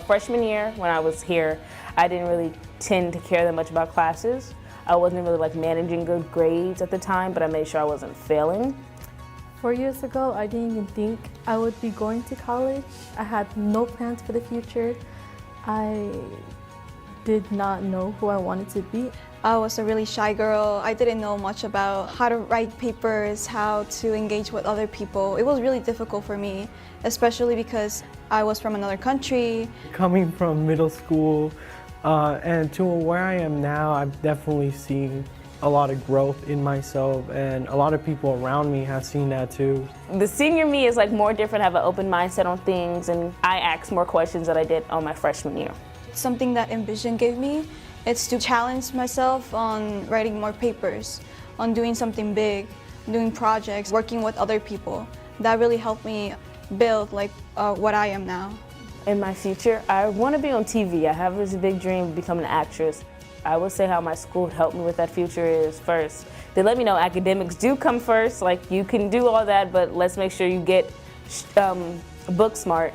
Freshman year, when I was here, I didn't really tend to care that much about classes. I wasn't really like managing good grades at the time, but I made sure I wasn't failing. 4 years ago, I didn't even think I would be going to college. I had no plans for the future. I did not know who I wanted to be. I was a really shy girl. I didn't know much about how to write papers, how to engage with other people. It was really difficult for me, especially because I was from another country. Coming from middle school and to where I am now, I've definitely seen a lot of growth in myself, and a lot of people around me have seen that too. The senior me is like more different, have an open mindset on things, and I ask more questions than I did on my freshman year. Something that Envision gave me, it's to challenge myself on writing more papers, on doing something big, doing projects, working with other people. That really helped me build like what I am now. In my future, I want to be on TV. I have this big dream of becoming an actress. I would say how my school would help me with that future is first, they let me know academics do come first, like you can do all that, but let's make sure you get book smart.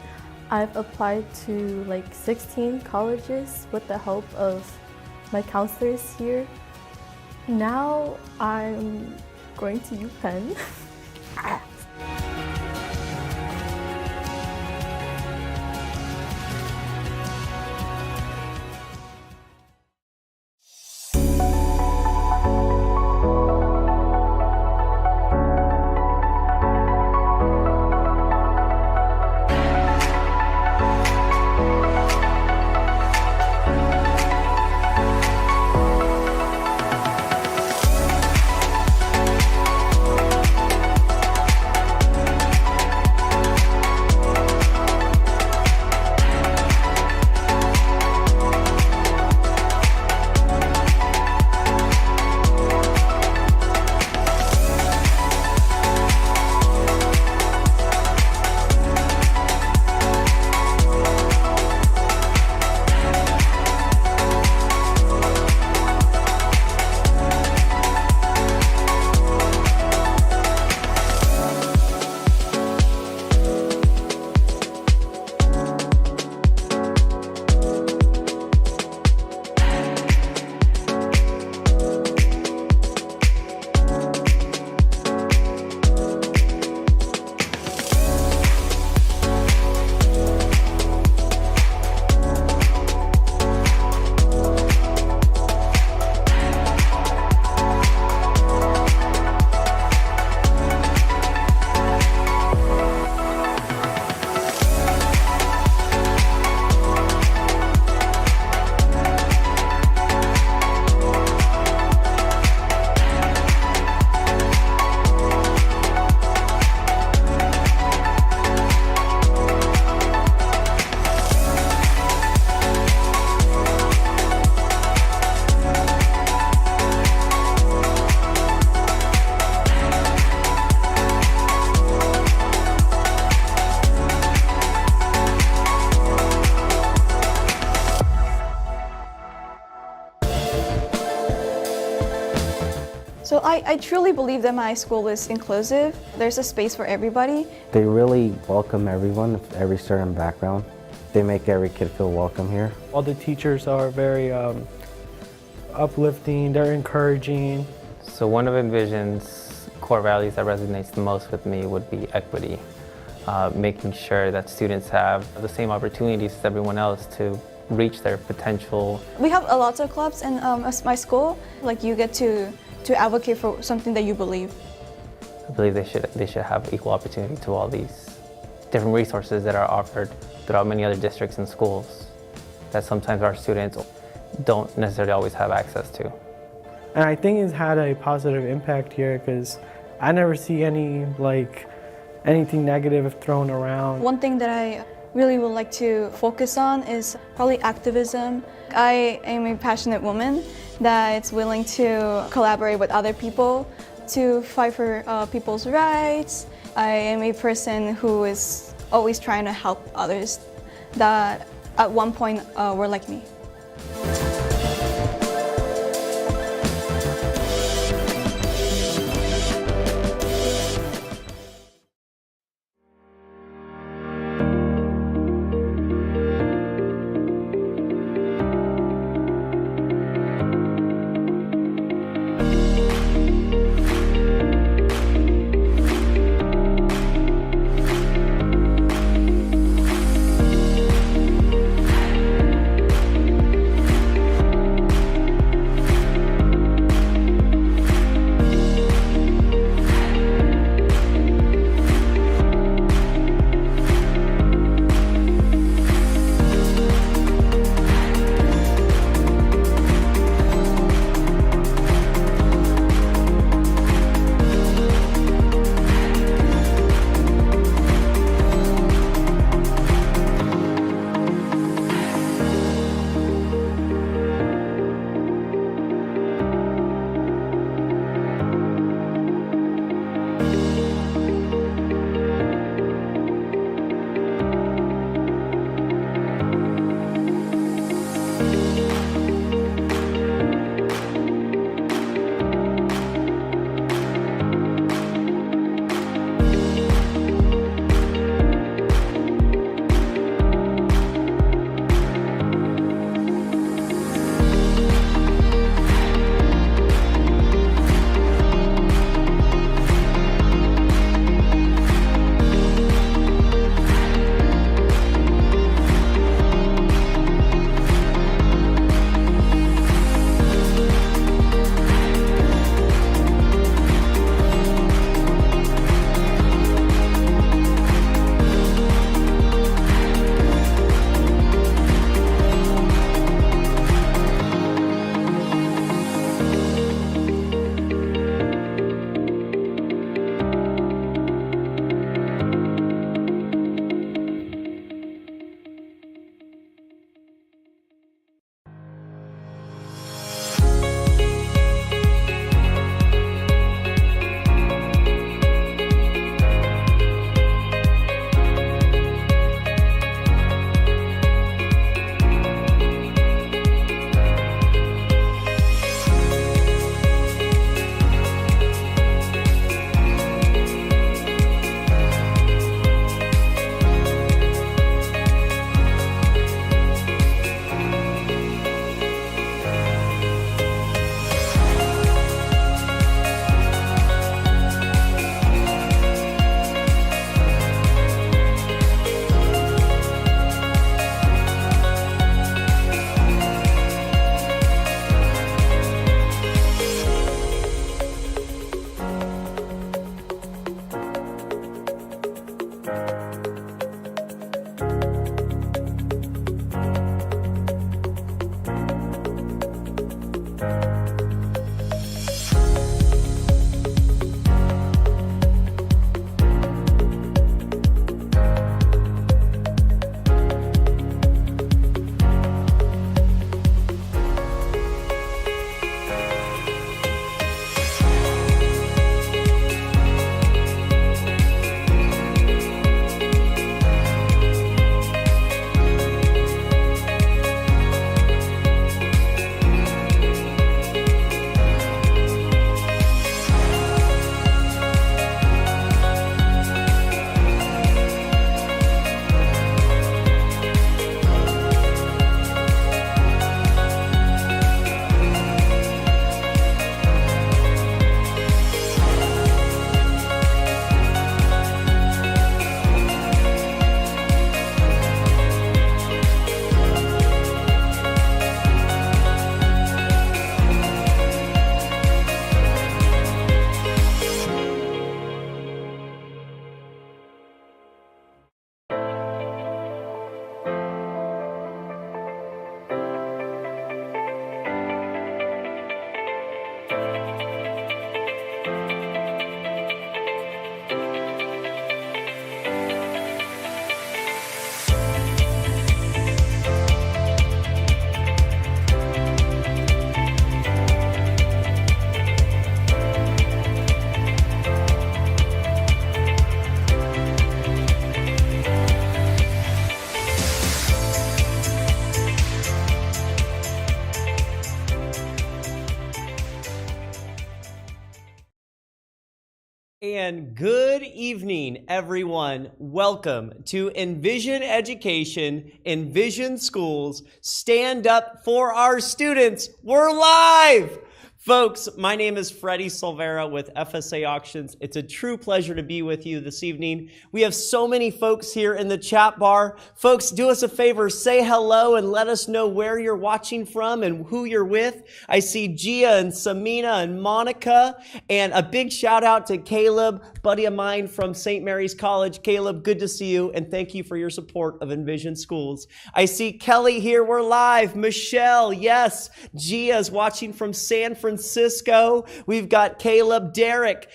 I've applied to like 16 colleges with the help of my counselors here. Now I'm going to UPenn. So I truly believe that my school is inclusive. There's a space for everybody. They really welcome everyone of every certain background. They make every kid feel welcome here. All the teachers are very uplifting, they're encouraging. So one of Envision's core values that resonates the most with me would be equity. Making sure that students have the same opportunities as everyone else to reach their potential. We have a lot of clubs in my school. Like you get to advocate for something that you believe. I believe they should have equal opportunity to all these different resources that are offered throughout many other districts and schools that sometimes our students don't necessarily always have access to. And I think it's had a positive impact here because I never see anything negative thrown around. One thing that I really would like to focus on is probably activism. I am a passionate woman that's willing to collaborate with other people to fight for people's rights. I am a person who is always trying to help others that at one point were like me. and good evening, everyone. Welcome to Envision Education, Envision Schools. Stand up for our students. We're live! Folks, my name is Freddie Silvera with FSA Auctions. It's a true pleasure to be with you this evening. We have so many folks here in the chat bar. Folks, do us a favor, say hello and let us know where you're watching from and who you're with. I see Gia and Samina and Monica, and a big shout out to Caleb, buddy of mine from St. Mary's College. Caleb, good to see you, and thank you for your support of Envision Schools. I see Kelly here, we're live. Michelle, yes. Gia is watching from San Francisco. We've got Caleb, Derek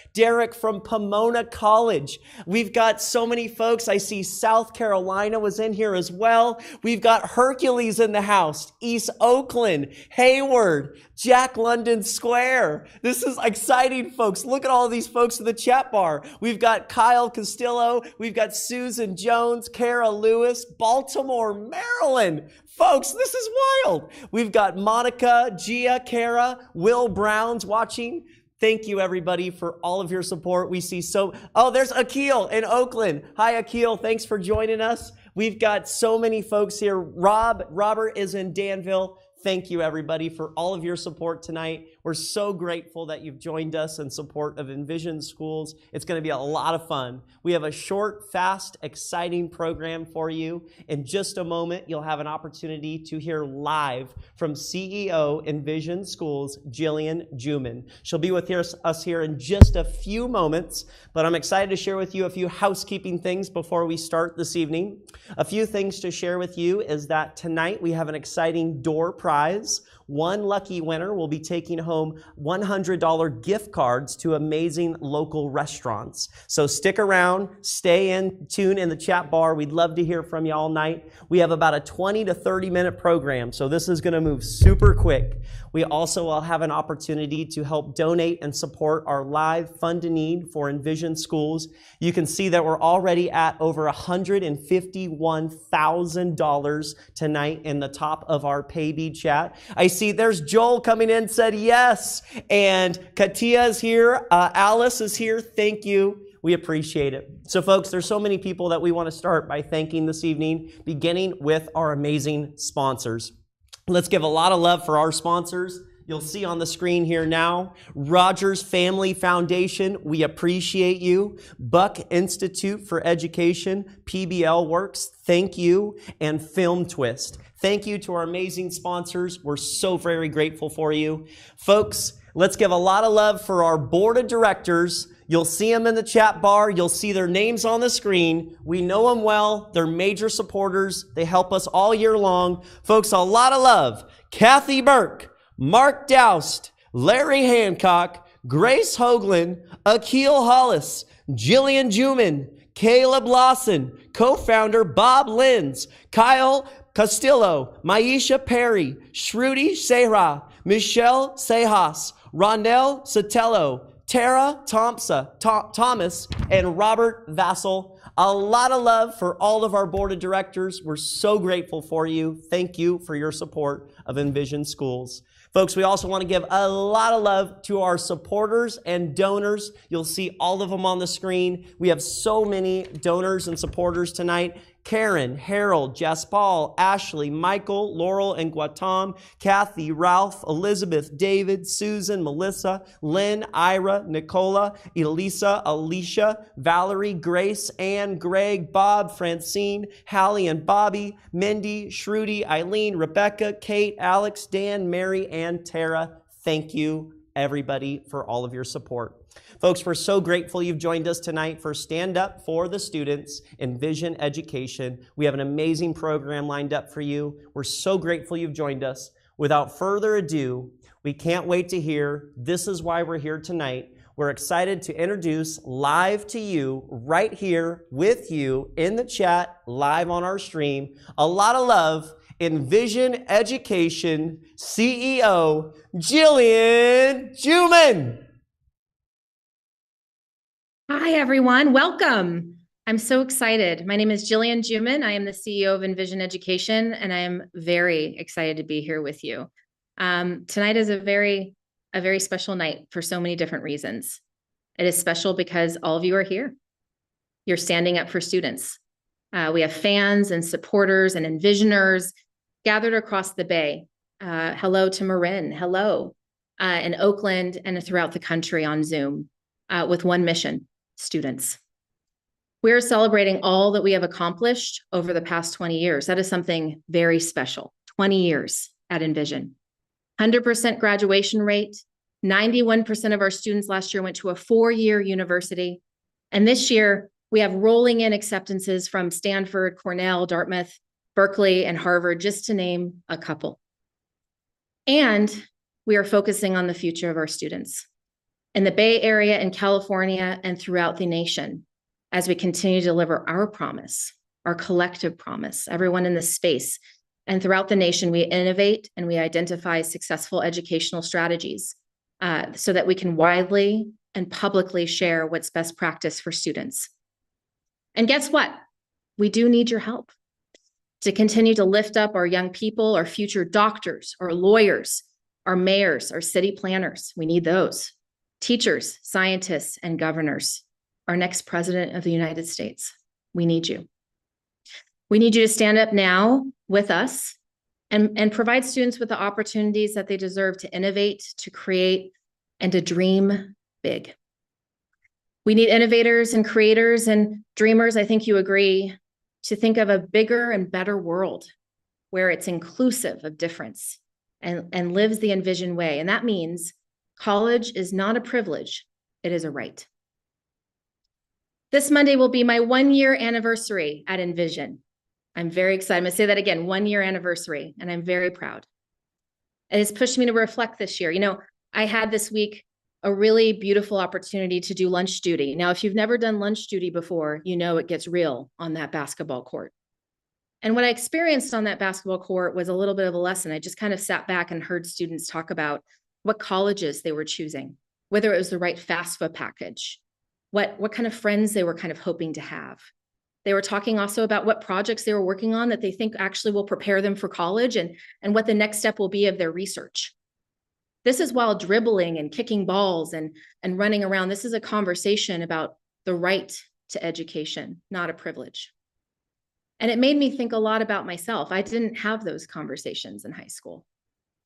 from Pomona College. We've got so many folks. I see South Carolina was in here as well. We've got Hercules in the house, East Oakland, Hayward, Jack London Square. This is exciting, folks. Look at all these folks in the chat bar. We've got Kyle Castillo. We've got Susan Jones, Kara Lewis, Baltimore, Maryland. Folks, this is wild. We've got Monica, Gia, Kara, Will Brown's watching. Thank you, everybody, for all of your support. We see there's Akil in Oakland. Hi, Akil. Thanks for joining us. We've got so many folks here. Robert is in Danville. Thank you, everybody, for all of your support tonight. We're so grateful that you've joined us in support of Envision Schools. It's going to be a lot of fun. We have a short, fast, exciting program for you. In just a moment, you'll have an opportunity to hear live from CEO Envision Schools, Jillian Juman. She'll be with us here in just a few moments, but I'm excited to share with you a few housekeeping things before we start this evening. A few things to share with you is that tonight we have an exciting door prize. One lucky winner will be taking home $100 gift cards to amazing local restaurants. So stick around, stay in tune in the chat bar. We'd love to hear from you all night. We have about a 20 to 30 minute program, so this is going to move super quick. We also will have an opportunity to help donate and support our live Fund a Need for Envision Schools. You can see that we're already at over $151,000 tonight in the top of our Paybe chat. I see there's Joel coming in, said yes, and Katia is here, Alice is here, thank you. We appreciate it. So folks, there's so many people that we want to start by thanking this evening, beginning with our amazing sponsors. Let's give a lot of love for our sponsors. You'll see on the screen here now, Rogers Family Foundation, we appreciate you. Buck Institute for Education, PBL Works, thank you. And Film Twist. Thank you to our amazing sponsors. We're so very grateful for you. Folks, let's give a lot of love for our board of directors. You'll see them in the chat bar. You'll see their names on the screen. We know them well. They're major supporters. They help us all year long. Folks, a lot of love. Kathy Burke, Mark Doust, Larry Hancock, Grace Hoagland, Akil Hollis, Jillian Juman, Caleb Lawson, co-founder Bob Lenz, Kyle Castillo, Maisha Perry, Shruti Sehra, Michelle Sejas, Rondell Sotelo, Tara Thomas, and Robert Vassell. A lot of love for all of our board of directors. We're so grateful for you. Thank you for your support of Envision Schools. Folks, we also want to give a lot of love to our supporters and donors. You'll see all of them on the screen. We have so many donors and supporters tonight. Karen, Harold, Jaspal, Ashley, Michael, Laurel, and Guatam, Kathy, Ralph, Elizabeth, David, Susan, Melissa, Lynn, Ira, Nicola, Elisa, Alicia, Valerie, Grace, Ann, Greg, Bob, Francine, Hallie and Bobby, Mindy, Shruti, Eileen, Rebecca, Kate, Alex, Dan, Mary, and Tara. Thank you, everybody, for all of your support. Folks, we're so grateful you've joined us tonight for Stand Up for the Students, Envision Education. We have an amazing program lined up for you. We're so grateful you've joined us. Without further ado, we can't wait to hear This Is Why We're Here Tonight. We're excited to introduce live to you, right here with you in the chat, live on our stream. A lot of love, Envision Education CEO, Jillian Juman. Hi, everyone. Welcome. I'm so excited. My name is Jillian Juman. I am the CEO of Envision Education, and I am very excited to be here with you. Tonight is a very special night for so many different reasons. It is special because all of you are here. You're standing up for students. We have fans and supporters and envisioners gathered across the Bay. Hello to Marin, hello, in Oakland and throughout the country on Zoom with one mission, students. We're celebrating all that we have accomplished over the past 20 years. That is something very special, 20 years at Envision. 100% graduation rate, 91% of our students last year went to a 4-year university. And this year, we have rolling in acceptances from Stanford, Cornell, Dartmouth, Berkeley, and Harvard, just to name a couple. And we are focusing on the future of our students in the Bay Area, in California, and throughout the nation as we continue to deliver our promise, our collective promise, everyone in this space. And throughout the nation, we innovate and we identify successful educational strategies so that we can widely and publicly share what's best practice for students. And guess what? We do need your help to continue to lift up our young people, our future doctors, our lawyers, our mayors, our city planners. We need those. Teachers, scientists, and governors. Our next president of the United States. We need you. We need you to stand up now with us and provide students with the opportunities that they deserve to innovate, to create, and to dream big. We need innovators and creators and dreamers, I think you agree, to think of a bigger and better world where it's inclusive of difference and lives the Envision way. And that means college is not a privilege, it is a right. This Monday will be my 1-year anniversary at Envision. I'm very excited. I'm gonna say that again, 1-year anniversary, and I'm very proud. It has pushed me to reflect this year. You know, I had this week a really beautiful opportunity to do lunch duty. Now, if you've never done lunch duty before, you know it gets real on that basketball court. And what I experienced on that basketball court was a little bit of a lesson. I just kind of sat back and heard students talk about what colleges they were choosing, whether it was the right FAFSA package, what kind of friends they were kind of hoping to have. They were talking also about what projects they were working on that they think actually will prepare them for college and what the next step will be of their research. This is while dribbling and kicking balls and running around. This is a conversation about the right to education, not a privilege. And it made me think a lot about myself. I didn't have those conversations in high school.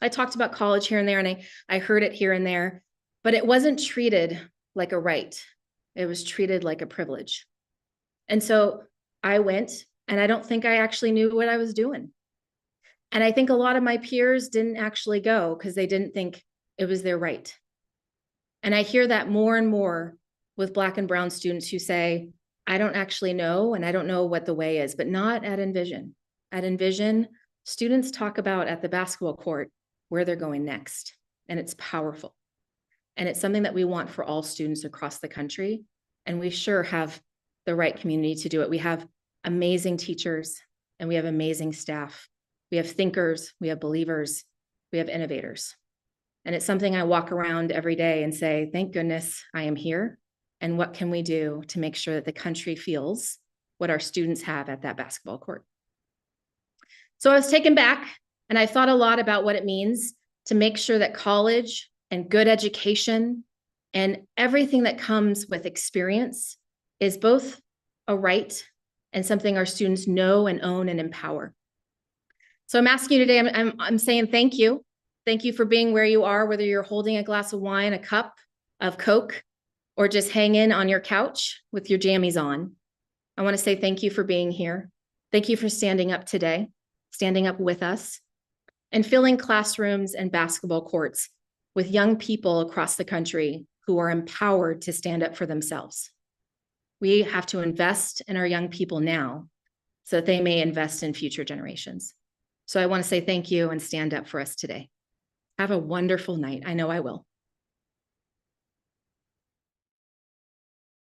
I talked about college here and there, and I heard it here and there, but it wasn't treated like a right. It was treated like a privilege. And so I went, and I don't think I actually knew what I was doing. And I think a lot of my peers didn't actually go because they didn't think it was their right. And I hear that more and more with Black and brown students who say, I don't actually know, and I don't know what the way is, but not at Envision. At Envision, students talk about at the basketball court where they're going next, and it's powerful. And it's something that we want for all students across the country, and we sure have the right community to do it. We have amazing teachers, and we have amazing staff. We have thinkers, we have believers, we have innovators. And it's something I walk around every day and say, thank goodness I am here. And what can we do to make sure that the country feels what our students have at that basketball court? So I was taken back, and I thought a lot about what it means to make sure that college and good education and everything that comes with experience is both a right and something our students know and own and empower. So I'm asking you today, I'm saying thank you. Thank you for being where you are, whether you're holding a glass of wine, a cup of Coke, or just hanging on your couch with your jammies on. I want to say thank you for being here. Thank you for standing up today, standing up with us, and filling classrooms and basketball courts with young people across the country who are empowered to stand up for themselves. We have to invest in our young people now so that they may invest in future generations. So I want to say thank you and stand up for us today. Have a wonderful night. I know I will.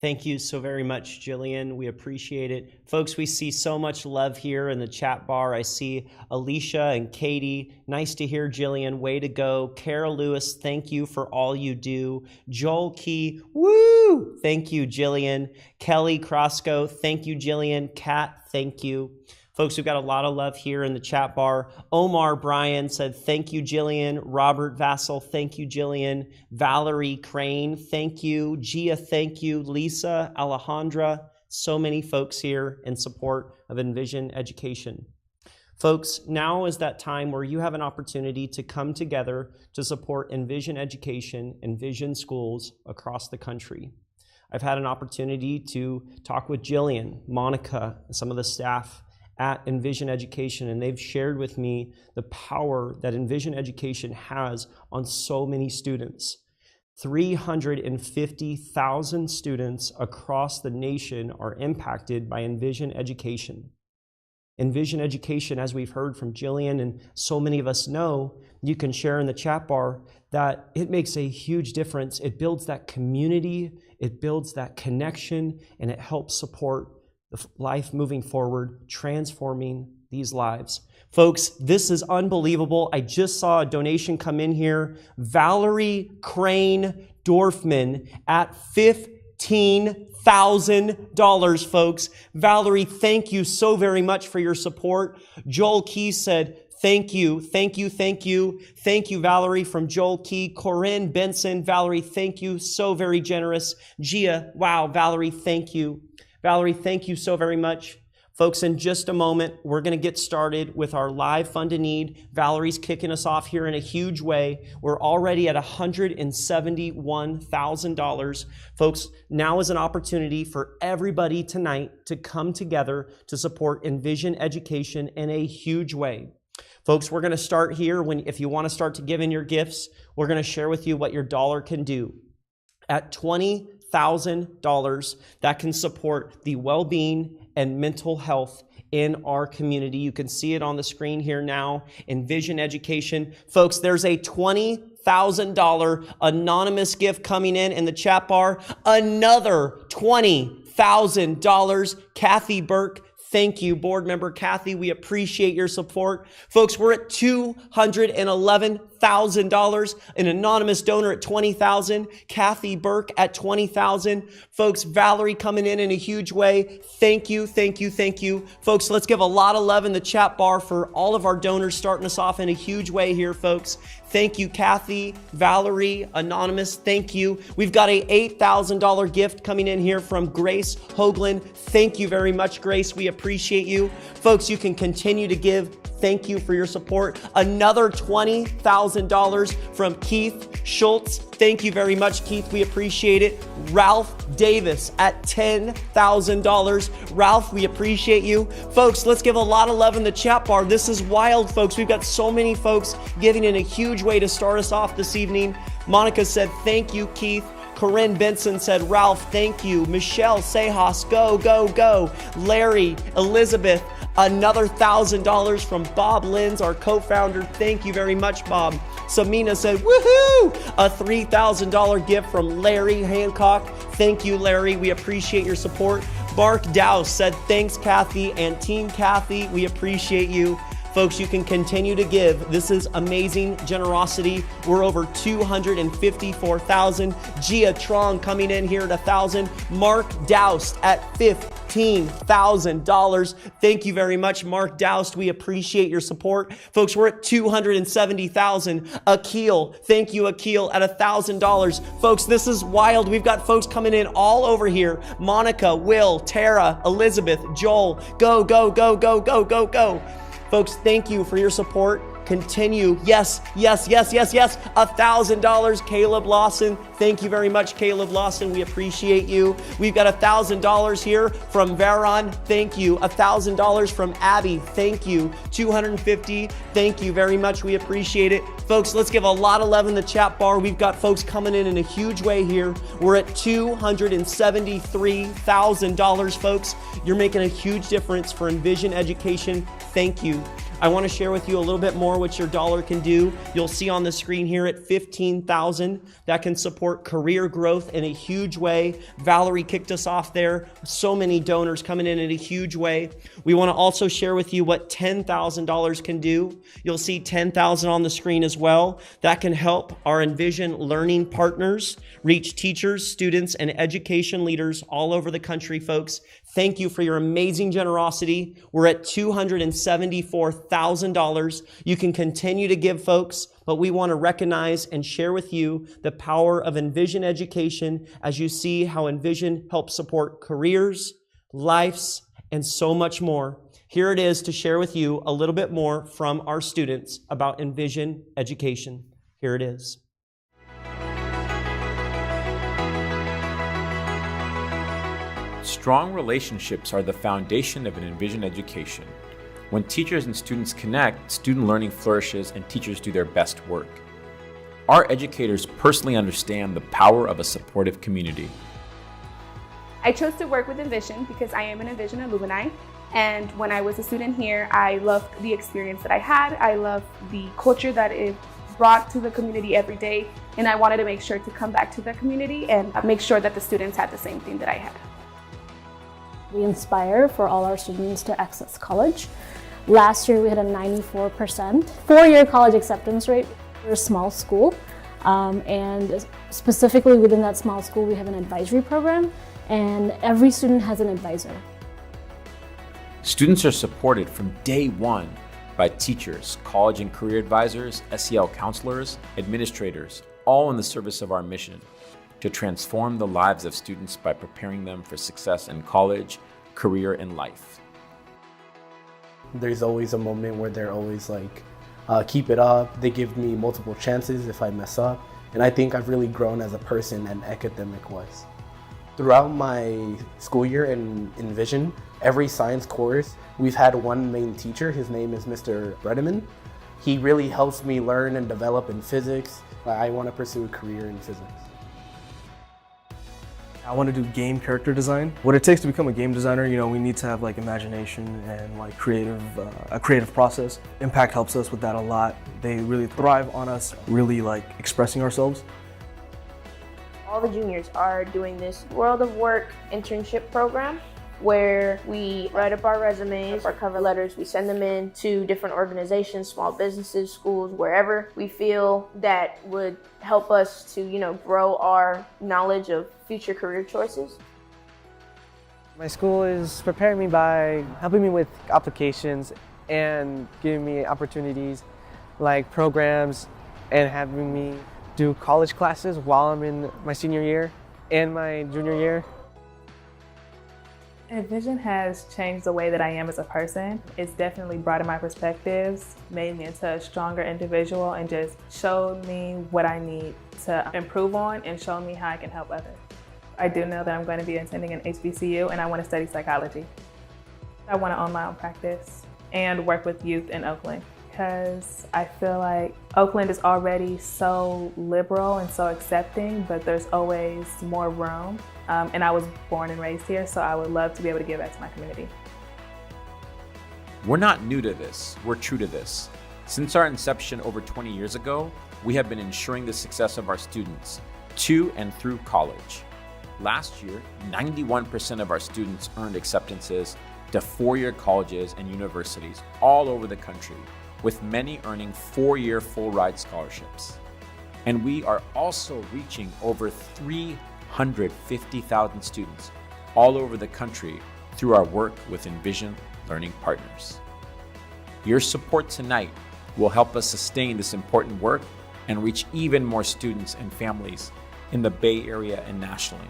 Thank you so very much, Jillian. We appreciate it. Folks, we see so much love here in the chat bar. I see Alicia and Katie. Nice to hear, Jillian. Way to go. Carol Lewis, thank you for all you do. Joel Key, woo! Thank you, Jillian. Kelly Crosco, thank you, Jillian. Kat, thank you. Folks, we've got a lot of love here in the chat bar. Omar Bryan said, thank you, Jillian. Robert Vassell, thank you, Jillian. Valerie Crane, thank you. Gia, thank you. Lisa, Alejandra, so many folks here in support of Envision Education. Folks, now is that time where you have an opportunity to come together to support Envision Education, Envision schools across the country. I've had an opportunity to talk with Jillian, Monica, and some of the staff at Envision Education, and they've shared with me the power that Envision Education has on so many students. 350,000 students across the nation are impacted by Envision Education. Envision Education, as we've heard from Jillian and so many of us know, you can share in the chat bar that it makes a huge difference. It builds that community, it builds that connection, and it helps support the life moving forward, transforming these lives. Folks, this is unbelievable. I just saw a donation come in here. Valerie Crane Dorfman at $15,000, folks. Valerie, thank you so very much for your support. Joel Key said, thank you, thank you, thank you. Thank you, Valerie, from Joel Key. Corinne Benson, Valerie, thank you, so very generous. Gia, wow, Valerie, thank you. Valerie, thank you so very much. Folks, in just a moment, we're going to get started with our live Fund a Need. Valerie's kicking us off here in a huge way. We're already at $171,000. Folks, now is an opportunity for everybody tonight to come together to support Envision Education in a huge way. Folks, we're going to start here. If you want to start to give in your gifts, we're going to share with you what your dollar can do. At $20,000, that can support the well-being and mental health in our community. You can see it on the screen here now. Envision Education. Folks, there's a $20,000 anonymous gift coming in the chat bar. Another $20,000. Kathy Burke, thank you, board member Kathy. We appreciate your support. Folks, we're at $211,000. An anonymous donor at $20,000. Kathy Burke at $20,000. Folks, Valerie coming in a huge way. Thank you, thank you, thank you. Folks, let's give a lot of love in the chat bar for all of our donors starting us off in a huge way here, folks. Thank you, Kathy, Valerie, Anonymous, thank you. We've got a $8,000 gift coming in here from Grace Hoagland. Thank you very much, Grace. We appreciate you. Folks, you can continue to give. Thank you for your support. Another $20,000 from Keith Schultz. Thank you very much, Keith. We appreciate it. Ralph Davis at $10,000. Ralph, we appreciate you. Folks, let's give a lot of love in the chat bar. This is wild, folks. We've got so many folks giving in a huge way to start us off this evening. Monica said, thank you, Keith. Corinne Benson said, Ralph, thank you. Michelle Sejas, go, go, go. Larry, Elizabeth, another $1,000 from Bob Lins, our co-founder. Thank you very much, Bob. Samina said, woohoo! A $3,000 gift from Larry Hancock. Thank you, Larry. We appreciate your support. Mark Dowse said, thanks, Kathy, and Team Kathy. We appreciate you. Folks, you can continue to give. This is amazing generosity. We're over $254,000. Gia Trong coming in here at $1,000. Mark Doust at $15,000. Thank you very much, Mark Doust. We appreciate your support. Folks, we're at $270,000. Akil, thank you, Akil, at $1,000. Folks, this is wild. We've got folks coming in all over here. Monica, Will, Tara, Elizabeth, Joel. Go, go, go, go, go, go, go. Folks, thank you for your support. Continue. Yes, yes, yes, yes, yes. $1,000, Caleb Lawson. Thank you very much, Caleb Lawson. We appreciate you. We've got $1,000 here from Varon. Thank you. $1,000 from Abby. Thank you. $250. Thank you very much. We appreciate it. Folks, let's give a lot of love in the chat bar. We've got folks coming in a huge way here. We're at $273,000, folks. You're making a huge difference for Envision Education. Thank you. I want to share with you a little bit more what your dollar can do. You'll see on the screen here at $15,000 that can support career growth in a huge way. Valerie kicked us off there. So many donors coming in a huge way. We want to also share with you what $10,000 can do. You'll see $10,000 on the screen as well. That can help our Envision learning partners reach teachers, students, and education leaders all over the country, folks. Thank you for your amazing generosity. We're at $274,000. You can continue to give, folks, but we want to recognize and share with you the power of Envision education as you see how Envision helps support careers, lives, and so much more. Here it is to share with you a little bit more from our students about Envision education. Here it is. Strong relationships are the foundation of an Envision education. When teachers and students connect, student learning flourishes and teachers do their best work. Our educators personally understand the power of a supportive community. I chose to work with Envision because I am an Envision alumni. And when I was a student here, I loved the experience that I had. I loved the culture that it brought to the community every day. And I wanted to make sure to come back to the community and make sure that the students had the same thing that I had. We inspire for all our students to access college. Last year we had a 94% four-year college acceptance rate. We're a small school, and specifically within that small school we have an advisory program, and every student has an advisor. Students are supported from day one by teachers, college and career advisors, SEL counselors, administrators, all in the service of our mission to transform the lives of students by preparing them for success in college, career, and life. There's always a moment where they're always like, keep it up. They give me multiple chances if I mess up. And I think I've really grown as a person and academic-wise. Throughout my school year in Envision, every science course, we've had one main teacher. His name is Mr. Bredeman. He really helps me learn and develop in physics. I want to pursue a career in physics. I want to do game character design. What it takes to become a game designer, we need to have like imagination and like a creative process. Impact helps us with that a lot. They really thrive on us really like expressing ourselves. All the juniors are doing this World of Work internship program where we write up our resumes, our cover letters, we send them in to different organizations, small businesses, schools, wherever we feel that would help us to, grow our knowledge of future career choices. My school is preparing me by helping me with applications and giving me opportunities like programs and having me do college classes while I'm in my senior year and my junior year. Envision has changed the way that I am as a person. It's definitely broadened my perspectives, made me into a stronger individual, and just showed me what I need to improve on and showed me how I can help others. I do know that I'm going to be attending an HBCU and I want to study psychology. I want to own my own practice and work with youth in Oakland because I feel like Oakland is already so liberal and so accepting, but there's always more room. And I was born and raised here, so I would love to be able to give back to my community. We're not new to this, we're true to this. Since our inception over 20 years ago, we have been ensuring the success of our students to and through college. Last year, 91% of our students earned acceptances to four-year colleges and universities all over the country, with many earning four-year full-ride scholarships. And we are also reaching over 350,000 students all over the country through our work with Envision Learning Partners. Your support tonight will help us sustain this important work and reach even more students and families in the Bay Area and nationally.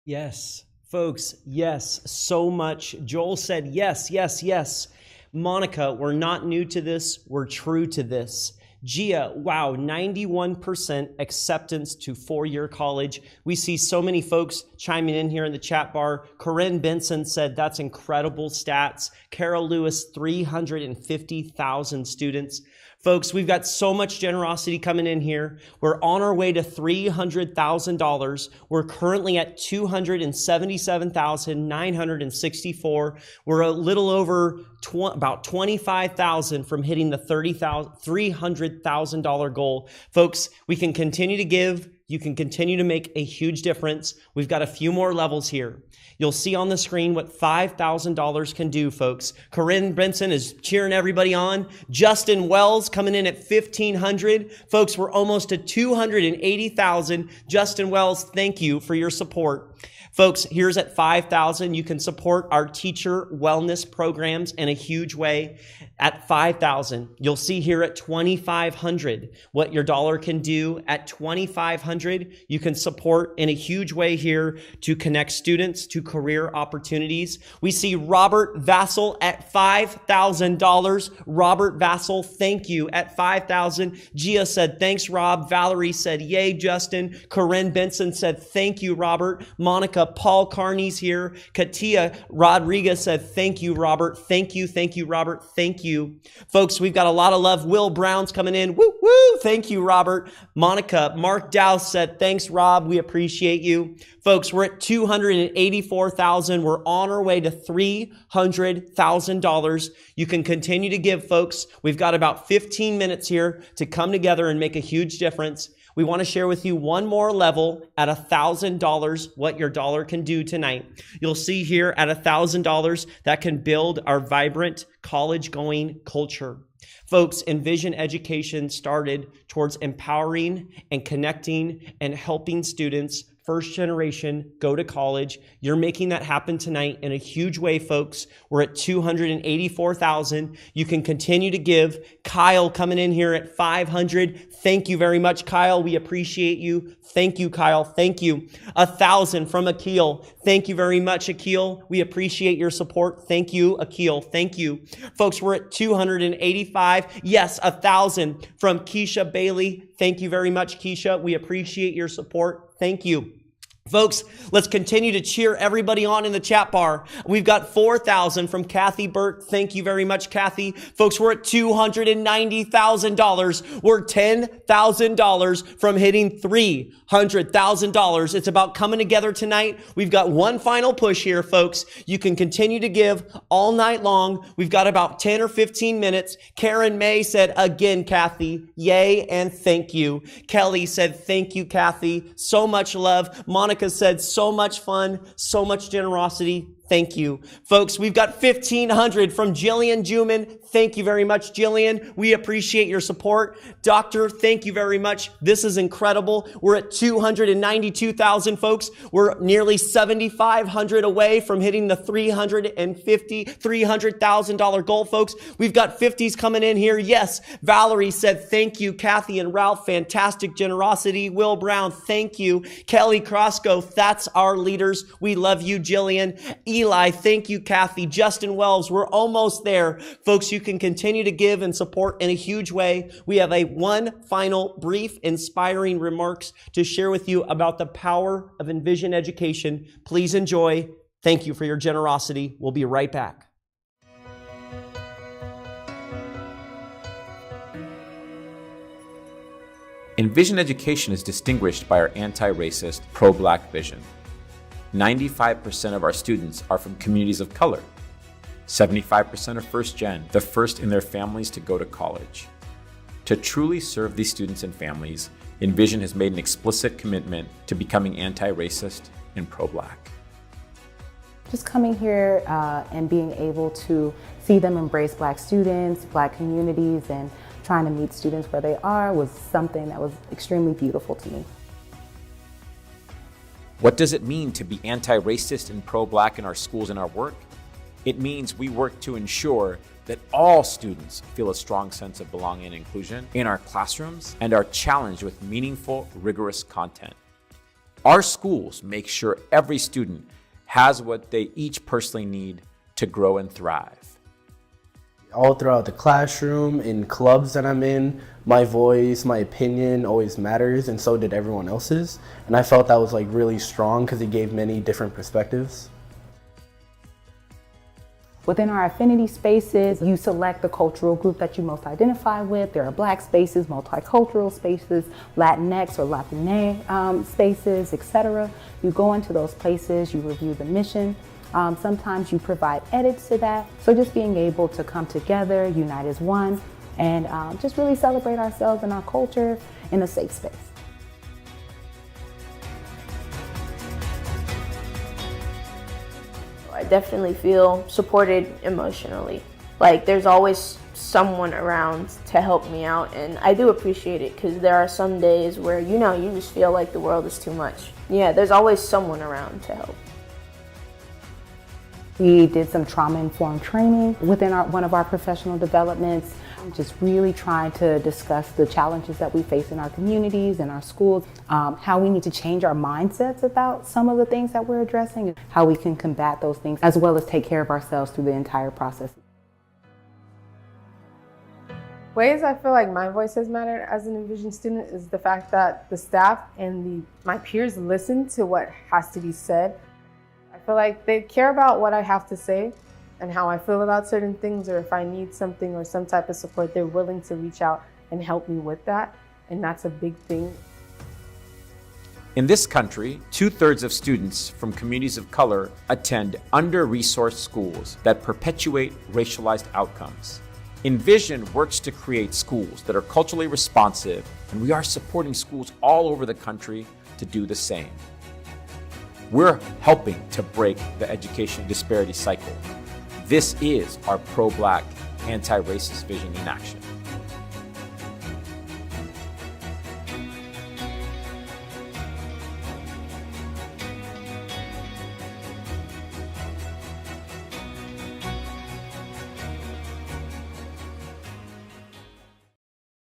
Yes, folks, yes, so much. Joel said yes, yes, yes. Monica, we're not new to this, we're true to this. Gia, wow, 91% acceptance to four-year college. We see so many folks chiming in here in the chat bar. Corinne Benson said that's incredible stats. Carol Lewis, 350,000 students. Folks, we've got so much generosity coming in here. We're on our way to $300,000. We're currently at $277,964. We're a little over about $25,000 from hitting the $300,000 goal. Folks, we can continue to give. You can continue to make a huge difference. We've got a few more levels here. You'll see on the screen what $5,000 can do, folks. Corinne Benson is cheering everybody on. Justin Wells coming in at $1,500. Folks, we're almost to $280,000. Justin Wells, thank you for your support. Folks, here's at $5,000. You can support our teacher wellness programs in a huge way. At $5,000, you'll see here at $2,500 what your dollar can do. At $2,500, you can support in a huge way here to connect students to career opportunities. We see Robert Vassell at $5,000. Robert Vassell, thank you at $5,000. Gia said, thanks, Rob. Valerie said, yay, Justin. Corinne Benson said, thank you, Robert. Monica Paul Carney's here. Katia Rodriguez said, thank you, Robert. Thank you, Robert. Thank you. Folks, we've got a lot of love. Will Brown's coming in. Woo, woo. Thank you, Robert. Monica, Mark Dowse said, thanks, Rob. We appreciate you. Folks, we're at $284,000. We're on our way to $300,000. You can continue to give, folks. We've got about 15 minutes here to come together and make a huge difference. We want to share with you one more level at $1,000, what your dollar can do tonight. You'll see here at $1,000 that can build our vibrant college-going culture. Folks, Envision Education started towards empowering and connecting and helping students first generation go to college. You're making that happen tonight in a huge way, folks. We're at $284,000. You can continue to give. Kyle coming in here at $500. Thank you very much, Kyle. We appreciate you. Thank you, Kyle. Thank you. $1,000 from Akil. Thank you very much, Akil. We appreciate your support. Thank you, Akil. Thank you. Folks, we're at $285. Yes, $1,000 from Keisha Bailey. Thank you very much, Keisha. We appreciate your support. Thank you. Folks, let's continue to cheer everybody on in the chat bar. We've got $4,000 from Kathy Burke. Thank you very much, Kathy. Folks, we're at $290,000. We're $10,000 from hitting $300,000. It's about coming together tonight. We've got one final push here, folks. You can continue to give all night long. We've got about 10 or 15 minutes. Karen May said, again, Kathy, yay and thank you. Kelly said, thank you, Kathy. So much love. Monica said, so much fun, so much generosity. Thank you. Folks, we've got $1,500 from Jillian Juman. Thank you very much, Jillian. We appreciate your support. Doctor, thank you very much. This is incredible. We're at $292,000, folks. We're nearly $7,500 away from hitting the $300,000 goal, folks. We've got 50s coming in here. Yes, Valerie said, thank you. Kathy and Ralph, fantastic generosity. Will Brown, thank you. Kelly Crosco, that's our leaders. We love you, Jillian. Eli, thank you, Kathy. Justin Wells, we're almost there. Folks, you can continue to give and support in a huge way. We have one final brief, inspiring remarks to share with you about the power of Envision Education. Please enjoy. Thank you for your generosity. We'll be right back. Envision Education is distinguished by our anti-racist, pro-Black vision. 95% of our students are from communities of color. 75% are first gen, the first in their families to go to college. To truly serve these students and families, Envision has made an explicit commitment to becoming anti-racist and pro-Black. Just coming here and being able to see them embrace Black students, Black communities, and trying to meet students where they are was something that was extremely beautiful to me. What does it mean to be anti-racist and pro-Black in our schools and our work? It means we work to ensure that all students feel a strong sense of belonging and inclusion in our classrooms and are challenged with meaningful, rigorous content. Our schools make sure every student has what they each personally need to grow and thrive. All throughout the classroom, in clubs that I'm in, my voice, my opinion always matters, and so did everyone else's. And I felt that was really strong because it gave many different perspectives. Within our affinity spaces, you select the cultural group that you most identify with. There are Black spaces, multicultural spaces, Latinx or Latine spaces, etc. You go into those places, you review the mission. Sometimes you provide edits to that. So just being able to come together, unite as one, and just really celebrate ourselves and our culture in a safe space. I definitely feel supported emotionally. Like there's always someone around to help me out, and I do appreciate it because there are some days where you just feel like the world is too much. Yeah, there's always someone around to help. We did some trauma-informed training within one of our professional developments, just really trying to discuss the challenges that we face in our communities and our schools, how we need to change our mindsets about some of the things that we're addressing, how we can combat those things, as well as take care of ourselves through the entire process. Ways I feel like my voice has mattered as an Envision student is the fact that the staff and my peers listen to what has to be said. I feel like they care about what I have to say and how I feel about certain things, or if I need something or some type of support, they're willing to reach out and help me with that, and that's a big thing. In this country, 2/3 of students from communities of color attend under-resourced schools that perpetuate racialized outcomes. Envision works to create schools that are culturally responsive, and we are supporting schools all over the country to do the same. We're helping to break the education disparity cycle. This is our pro-Black, anti-racist vision in action.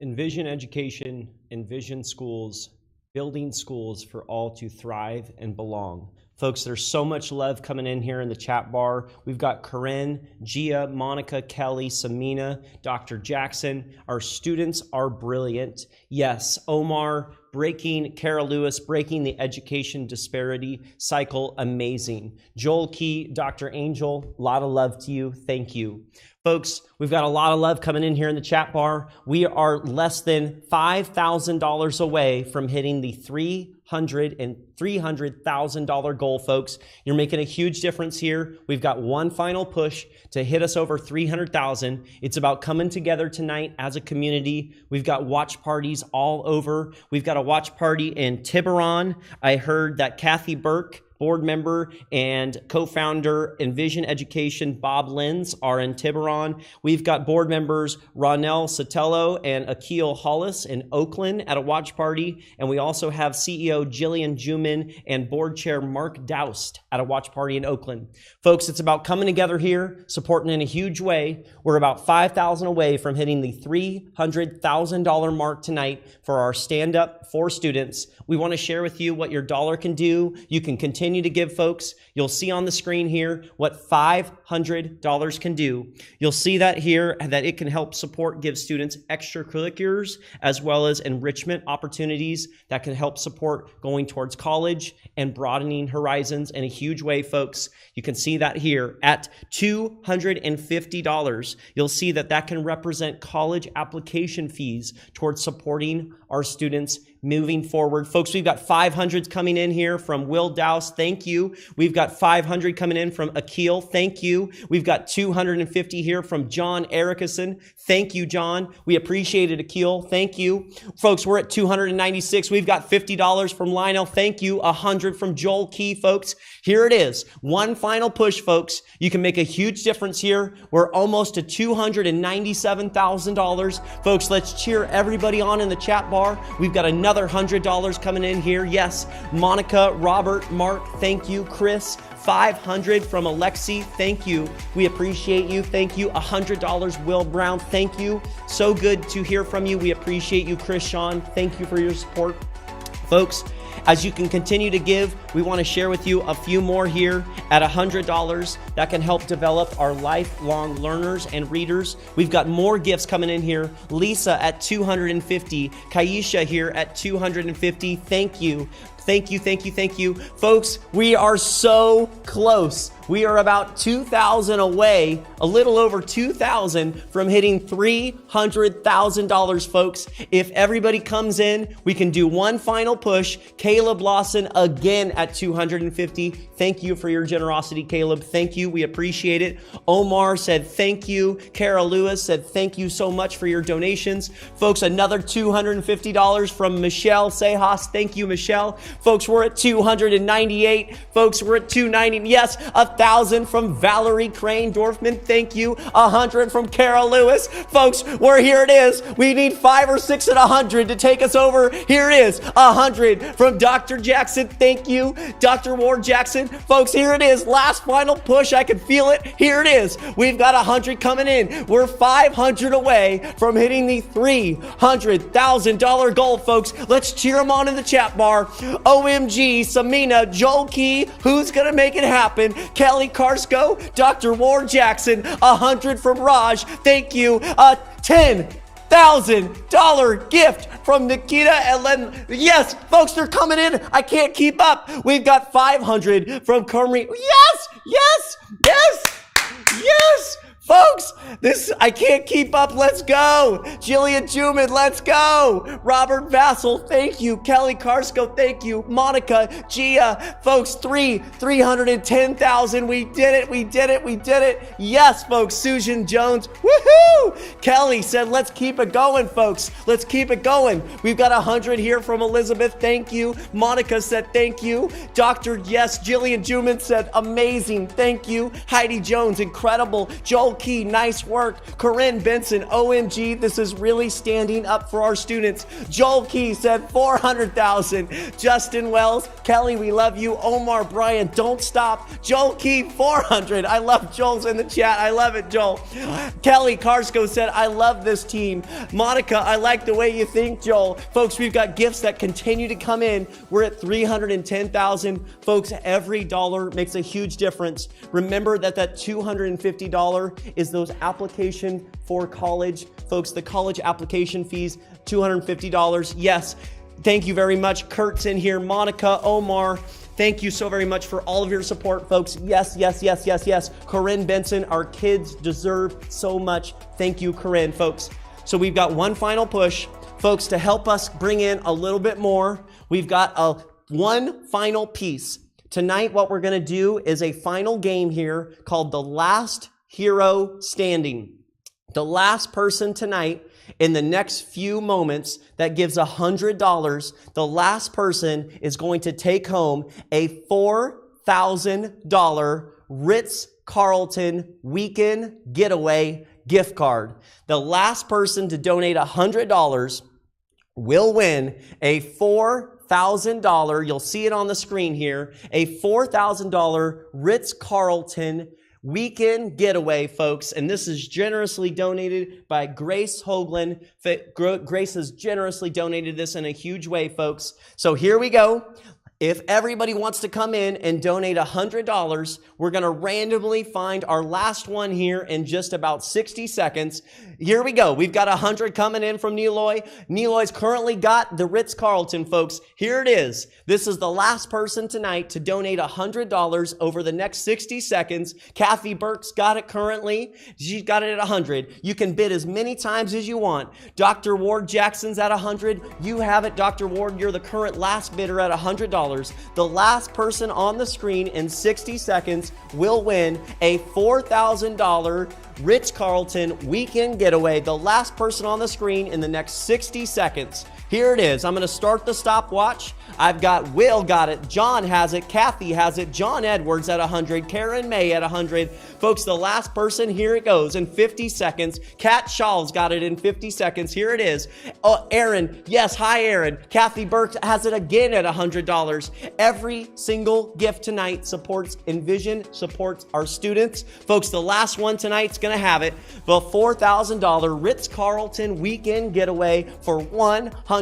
Envision education, envision schools, building schools for all to thrive and belong. Folks, there's so much love coming in here in the chat bar. We've got Corinne, Gia, Monica, Kelly, Samina, Dr. Jackson. Our students are brilliant. Yes, Omar, Kara Lewis, breaking the education disparity cycle, amazing. Joel Key, Dr. Angel, a lot of love to you. Thank you. Folks, we've got a lot of love coming in here in the chat bar. We are less than $5,000 away from hitting the $300,000 goal, folks. You're making a huge difference here. We've got one final push to hit us over 300,000. It's about coming together tonight as a community. We've got watch parties all over. We've got a watch party in Tiburon. I heard that Kathy Burke, board member and co-founder Envision Education, Bob Lenz, are in Tiburon. We've got board members Ronell Sotelo and Akil Hollis in Oakland at a watch party. And we also have CEO Jillian Juman and board chair Mark Doust at a watch party in Oakland. Folks, it's about coming together here, supporting in a huge way. We're about 5,000 away from hitting the $300,000 mark tonight for our Stand Up for Students. We want to share with you what your dollar can do. You can continue to give, folks. You'll see on the screen here what $500 can do. You'll see that here, that it can help support, give students extracurriculars as well as enrichment opportunities that can help support going towards college and broadening horizons in a huge way, folks. You can see that here at $250. You'll see that that can represent college application fees towards supporting our students moving forward. Folks, we've got 500s coming in here from Will Douse. Thank you. We've got 500 coming in from Akil. Thank you. We've got 250 here from John Ericson. Thank you, John. We appreciate it, Akil. Thank you. Folks, we're at 296. We've got $50 from Lionel. Thank you. 100 from Joel Key, folks. Here it is. One final push, folks. You can make a huge difference here. We're almost to $297,000. Folks, let's cheer everybody on in the chat bar. We've got another $100 coming in here. Yes, Monica, Robert, Mark, thank you. Chris, 500 from Alexi, thank you. We appreciate you. Thank you. $100, Will Brown, thank you. So good to hear from you. We appreciate you, Chris Sean. Thank you for your support. Folks, as you can continue to give, we want to share with you a few more here at $100 that can help develop our lifelong learners and readers. We've got more gifts coming in here. Lisa at $250, Kaisha here at $250. Thank you. Thank you, thank you, thank you. Folks, we are so close. We are about 2,000 away, a little over 2,000 from hitting $300,000, folks. If everybody comes in, we can do one final push. Caleb Lawson again at 250. Thank you for your generosity, Caleb. Thank you. We appreciate it. Omar said thank you. Kara Lewis said thank you so much for your donations. Folks, another $250 from Michelle Sejas. Thank you, Michelle. Folks, we're at 298. Folks, we're at 290. Yes, 1,000 from Valerie Crane Dorfman. Thank you. 100 from Carol Lewis. Folks, here it is. We need 5 or 6 at 100 to take us over. Here it is. 100 from Dr. Jackson. Thank you, Dr. Ward Jackson. Folks, here it is. Last final push. I can feel it. Here it is. We've got 100 coming in. We're 500 away from hitting the $300,000 goal, folks. Let's cheer them on in the chat bar. OMG, Samina, Joel Key, who's going to make it happen? Kelly Karsko, Dr. Ward Jackson, 100 from Raj. Thank you. $10,000 gift from Nikita and Len. Yes, folks, they're coming in. I can't keep up. We've got 500 from Kermit. Yes, yes, yes, yes. Folks, I can't keep up. Let's go. Jillian Juman, let's go. Robert Vassell, thank you. Kelly Karsko, thank you. Monica, Gia, folks, 310,000. We did it. We did it. We did it. Yes, folks. Susan Jones, woohoo. Kelly said, let's keep it going, folks. Let's keep it going. We've got 100 here from Elizabeth. Thank you. Monica said, thank you. Dr. Yes, Jillian Juman said, amazing. Thank you. Heidi Jones, incredible. Joel Key, nice work. Corinne Benson, OMG, this is really standing up for our students. Joel Key said 400,000. Justin Wells, Kelly, we love you. Omar Bryan, don't stop. Joel Key, 400. I love Joel's in the chat. I love it, Joel. Kelly Karsko said, I love this team. Monica, I like the way you think, Joel. Folks, we've got gifts that continue to come in. We're at 310,000. Folks, every dollar makes a huge difference. Remember that $250 is those application for college. Folks, the college application fees, $250. Yes, thank you very much. Kurt's in here. Monica, Omar, thank you so very much for all of your support, folks. Yes, yes, yes, yes, yes. Corinne Benson, our kids deserve so much. Thank you, Corinne, folks. So we've got one final push. Folks, to help us bring in a little bit more, we've got one final piece. Tonight, what we're going to do is a final game here called The Last Hero Standing. The last person tonight in the next few moments that gives $100, the last person is going to take home a $4,000 Ritz-Carlton weekend getaway gift card. The last person to donate $100 will win a $4,000, you'll see it on the screen here, a $4,000 Ritz-Carlton weekend getaway, folks. And this is generously donated by Grace Hoagland. Grace has generously donated this in a huge way, folks. So here we go. If everybody wants to come in and donate $100, we're going to randomly find our last one here in just about 60 seconds. Here we go. We've got 100 coming in from Neloy. Neloy's currently got the Ritz-Carlton, folks. Here it is. This is the last person tonight to donate $100 over the next 60 seconds. Kathy Burke's got it currently. She's got it at 100. You can bid as many times as you want. Dr. Ward Jackson's at 100. You have it, Dr. Ward. You're the current last bidder at $100. The last person on the screen in 60 seconds will win a $4,000 Ritz-Carlton weekend getaway. The last person on the screen in the next 60 seconds. Here it is. I'm going to start the stopwatch. I've got Will got it. John has it. Kathy has it. John Edwards at 100. Karen May at 100. Folks, the last person, here it goes in 50 seconds. Kat Shaw's got it in 50 seconds. Here it is. Oh, Aaron. Yes, hi, Aaron. Kathy Burke has it again at $100. Every single gift tonight supports Envision, supports our students. Folks, the last one tonight's going to have it. The $4,000 Ritz-Carlton weekend getaway for $100.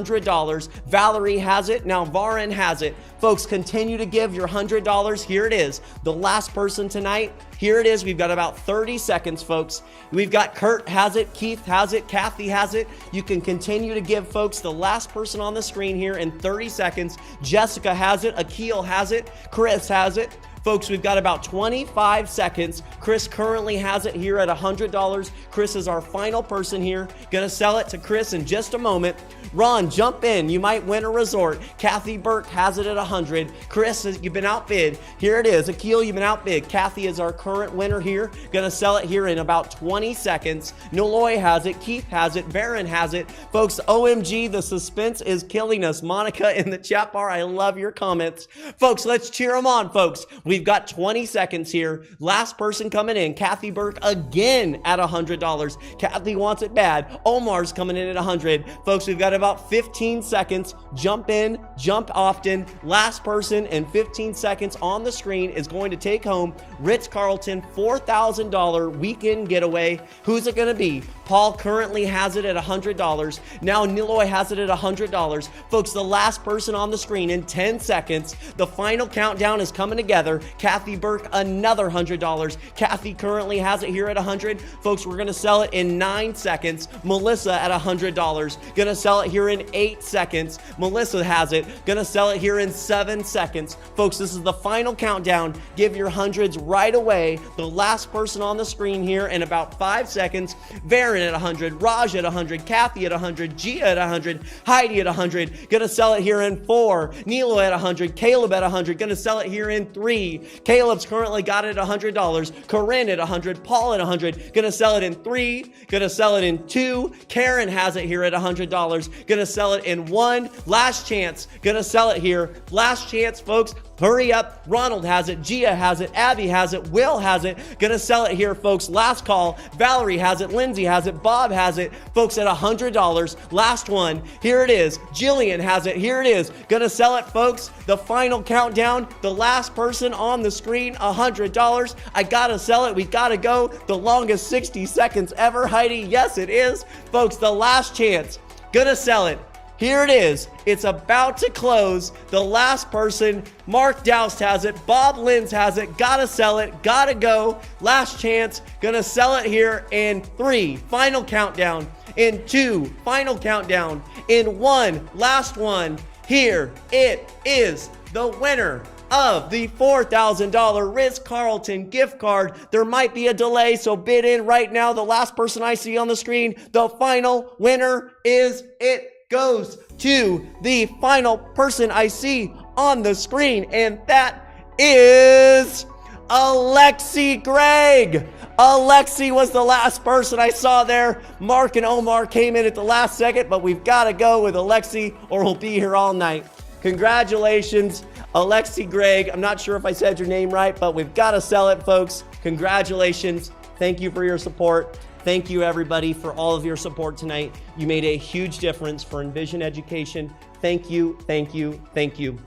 Valerie has it. Now, Lauren has it. Folks, continue to give your $100. Here it is. The last person tonight. Here it is. We've got about 30 seconds, folks. We've got Kurt has it, Keith has it, Kathy has it. You can continue to give, folks. The last person on the screen here in 30 seconds. Jessica has it, Akil has it, Chris has it. Folks, we've got about 25 seconds. Chris currently has it here at $100. Chris is our final person here. Gonna sell it to Chris in just a moment. Ron, jump in. You might win a resort. Kathy Burke has it at 100. Chris, you've been outbid. Here it is. Akil, you've been outbid. Kathy is our current winner here. Gonna sell it here in about 20 seconds. Noloy has it. Keith has it. Baron has it. Folks, OMG, the suspense is killing us. Monica in the chat bar, I love your comments. Folks, let's cheer them on, folks. We've got 20 seconds here. Last person coming in. Kathy Burke again at $100. Kathy wants it bad. Omar's coming in at 100. Folks, we've got about 15 seconds. Jump in, jump often. Last person in 15 seconds on the screen is going to take home Ritz-Carlton $4,000 weekend getaway. Who's it going to be? Paul currently has it at $100. Now Niloy has it at $100. Folks, the last person on the screen in 10 seconds. The final countdown is coming together. Kathy Burke, another $100. Kathy currently has it here at 100. Folks, we're going to sell it in 9 seconds. Melissa at $100. Going to sell it here in 8 seconds. Melissa has it. Going to sell it here in 7 seconds. Folks, this is the final countdown. Give your hundreds right away. The last person on the screen here in about 5 seconds. Varen at 100, Raj at 100, Kathy at 100, Gia at 100, Heidi at 100. Gonna sell it here in 4. Nilo at 100, Caleb at 100. Gonna sell it here in 3. Caleb's currently got it at $100. Corinne at 100, Paul at 100. Gonna sell it in 3. Gonna sell it in 2. Karen has it here at $100. Gonna sell it in 1. Last chance. Gonna sell it here. Last chance, folks. Hurry up. Ronald has it. Gia has it. Abby has it. Will has it. Gonna sell it here, folks. Last call. Valerie has it. Lindsay has it. Bob has it. Folks, at $100. Last one. Here it is. Jillian has it. Here it is. Gonna sell it, folks. The final countdown. The last person on the screen, $100. I gotta sell it. We gotta go. The longest 60 seconds ever, Heidi. Yes, it is. Folks, the last chance. Gonna sell it. Here it is. It's about to close. The last person, Mark Doust has it. Bob Lins has it. Gotta sell it. Gotta go. Last chance. Gonna sell it here in 3. Final countdown. In 2. Final countdown. In 1. Last one. Here it is. The winner of the $4,000 Ritz-Carlton gift card. There might be a delay, so bid in right now. The last person I see on the screen, the final winner is it. Goes to the final person I see on the screen, and that is Alexi Gregg. Alexi was the last person I saw there. Mark and Omar came in at the last second, but we've got to go with Alexi or we'll be here all night. Congratulations, Alexi Gregg. I'm not sure if I said your name right, but we've got to sell it, folks. Congratulations. Thank you for your support. Thank you, everybody, for all of your support tonight. You made a huge difference for Envision Education. Thank you, thank you, thank you.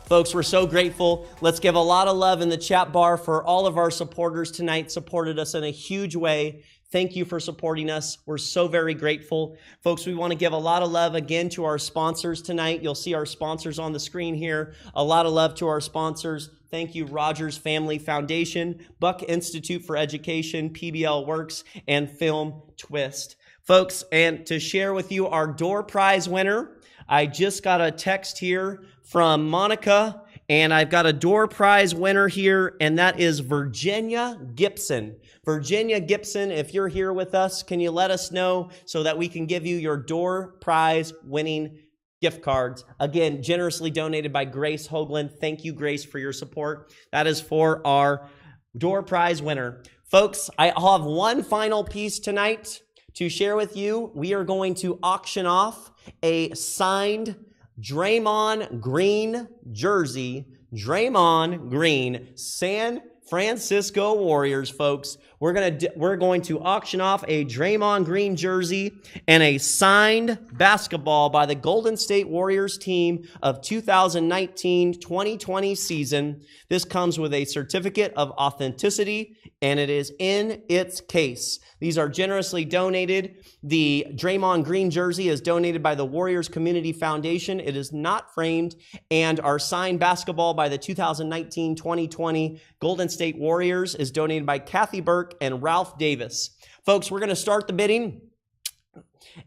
Folks, we're so grateful. Let's give a lot of love in the chat bar for all of our supporters tonight, supported us in a huge way. Thank you for supporting us. We're so very grateful. Folks, we want to give a lot of love again to our sponsors tonight. You'll see our sponsors on the screen here. A lot of love to our sponsors. Thank you, Rogers Family Foundation, Buck Institute for Education, PBL Works, and Film Twist. Folks, and to share with you our door prize winner, I just got a text here from Monica, and I've got a door prize winner here, and that is Virginia Gibson. Virginia Gibson, if you're here with us, can you let us know so that we can give you your door prize winning gift cards? Again, generously donated by Grace Hoagland. Thank you, Grace, for your support. That is for our door prize winner. Folks, I'll have one final piece tonight to share with you. We are going to auction off a signed Draymond Green jersey. Draymond Green, San Francisco Warriors, folks. We're going to auction off a Draymond Green jersey and a signed basketball by the Golden State Warriors team of 2019-2020 season. This comes with a certificate of authenticity, and it is in its case. These are generously donated. The Draymond Green jersey is donated by the Warriors Community Foundation. It is not framed. And our signed basketball by the 2019-2020 Golden State Warriors is donated by Kathy Burke and Ralph Davis. Folks, we're going to start the bidding.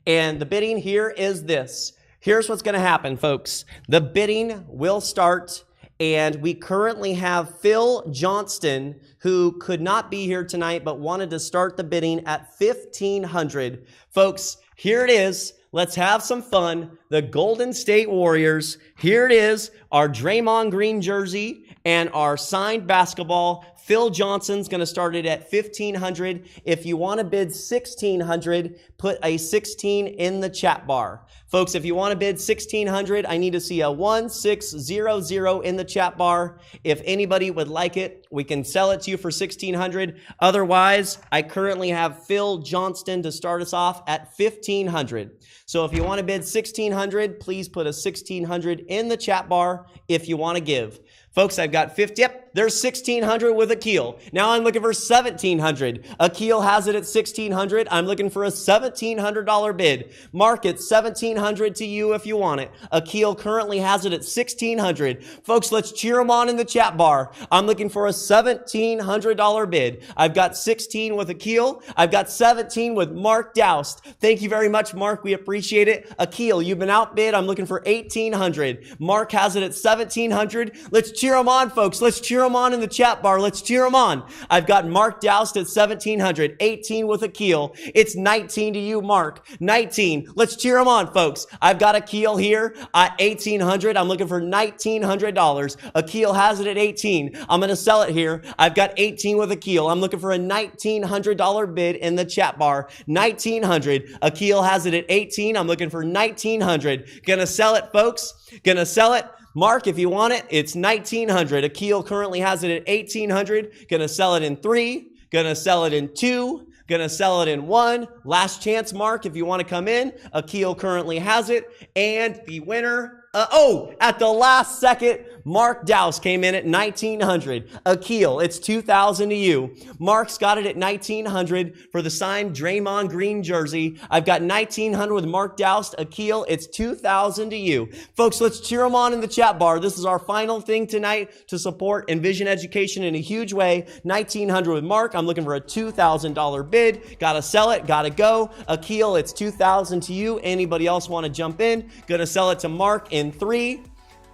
And the bidding here is this. Here's what's going to happen, folks. The bidding will start. And we currently have Phil Johnston, who could not be here tonight, but wanted to start the bidding at $1,500. Folks, here it is. Let's have some fun. The Golden State Warriors. Here it is, our Draymond Green jersey and our signed basketball. Phil Johnson's going to start it at $1,500. If you want to bid $1,600, put a 16 in the chat bar. Folks, if you want to bid $1,600, I need to see a 1600 in the chat bar. If anybody would like it, we can sell it to you for $1,600. Otherwise, I currently have Phil Johnston to start us off at $1,500. So if you want to bid $1,600, please put a 1600 in the chat bar if you want to give. Folks, I've got 50. Yep, there's 1,600 with Akil. Now I'm looking for 1,700. Akil has it at 1,600. I'm looking for a $1,700 bid. Mark it 1,700 to you if you want it. Akil currently has it at 1,600. Folks, let's cheer him on in the chat bar. I'm looking for a $1,700 bid. I've got 16 with Akil. I've got 17 with Mark Doust. Thank you very much, Mark. We appreciate it. Akil, you've been outbid. I'm looking for 1,800. Mark has it at 1,700. Let's cheer him on, folks. Let's cheer him on in the chat bar. Let's cheer him on. I've got Mark Doust at 1,700, 18 with Akil. It's 19 to you, Mark. 19. Let's cheer him on, folks. I've got Akil here at 1,800. I'm looking for $1,900. Akil has it at 18. I'm going to sell it here. I've got 18 with Akil. I'm looking for a $1,900 bid in the chat bar. 1,900. Akil has it at 18. I'm looking for 1,900. Gonna sell it, folks. Gonna sell it. Mark, if you want it, it's 1,900. Akil currently has it at 1,800. Gonna sell it in 3. Gonna sell it in 2. Gonna sell it in 1. Last chance, Mark, if you want to come in. Akil currently has it. And the winner, at the last second, Mark Doust came in at 1,900. Akil, it's 2,000 to you. Mark's got it at 1,900 for the signed Draymond Green jersey. I've got 1,900 with Mark Doust. Akil, it's 2,000 to you. Folks, let's cheer them on in the chat bar. This is our final thing tonight to support Envision Education in a huge way. 1,900 with Mark. I'm looking for a $2,000 bid. Gotta sell it. Gotta go. Akil, it's 2,000 to you. Anybody else want to jump in? Gonna sell it to Mark in 3,